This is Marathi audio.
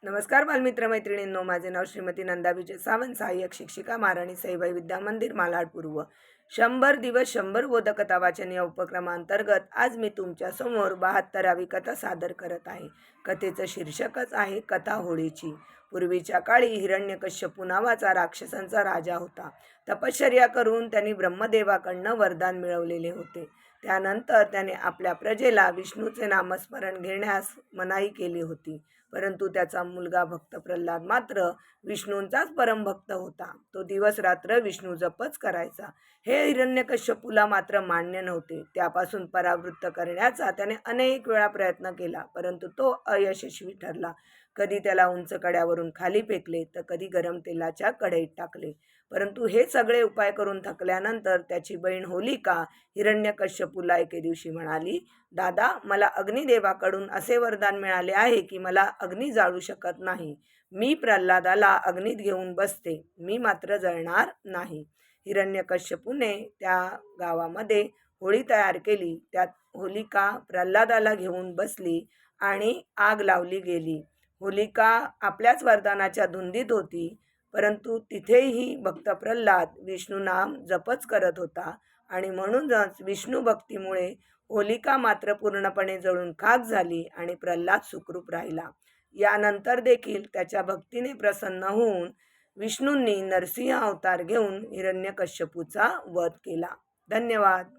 नमस्कार बालमित्र मैत्रिणींनो, माझे नाव श्रीमती नंदा विजय सावंत, सहाय्यक शिक्षिका, महाराणी सईबाई विद्या मंदिर, मालाड पूर्व. 100 दिवस 100 बोधकथा वाचन या उपक्रमांतर्गत आज मी तुमच्या समोर 72वी कथा सादर करत आहे. कथेचं शीर्षकच आहे कथा होळीची. पूर्वीच्या काळी हिरण्यकश्यपू नावाचा राक्षसांचा राजा होता. तपश्चर्या करून त्यांनी ब्रह्मदेवाकडनं वरदान मिळवलेले होते. त्यानंतर त्याने आपल्या प्रजेला विष्णूचे नामस्मरण घेण्यास मनाई केली होती. परंतु त्याचा मुलगा भक्त प्रल्हाद मात्र विष्णूंचाच परमभक्त होता. तो दिवस रात्र विष्णू जपच करायचा. हे हिरण्यकश्यपूला मात्र मान्य नव्हते. त्यापासून परावृत्त करण्याचा त्याने अनेक वेळा प्रयत्न केला, परंतु तो अयशस्वी ठरला. कधी त्याला उंच कड्यावरून खाली फेकले, तर कधी गरम तेलाच्या कढईत टाकले. परंतु हे सगळे उपाय करून थकल्यानंतर त्याची बहीण होलिका हिरण्यकश्यपूला एके दिवशी म्हणाली, दादा, मला अग्निदेवाकडून असे वरदान मिळाले आहे की मला अग्नी जाळू शकत नाही. मी प्रल्हादाला अग्नीत घेऊन बसते, मी मात्र जळणार नाही. हिरण्यकश्यपूने त्या गावामध्ये होळी तयार केली. त्यात होलिका प्रल्हादाला घेऊन बसली आणि आग लावली गेली. होलिका आपल्याच वरदानाच्या धुंदीत होती, परंतु तिथेही भक्त प्रल्हाद विष्णू नाम जपच करत होता आणि म्हणूनच विष्णू भक्तीमुळे होलिका मात्र पूर्णपणे जळून खाक झाली आणि प्रल्हाद सुखरूप राहिला. यानंतर देखील त्याच्या भक्तीने प्रसन्न होऊन विष्णूंनी नरसिंह अवतार घेऊन हिरण्यकश्यपूचा वध केला. धन्यवाद.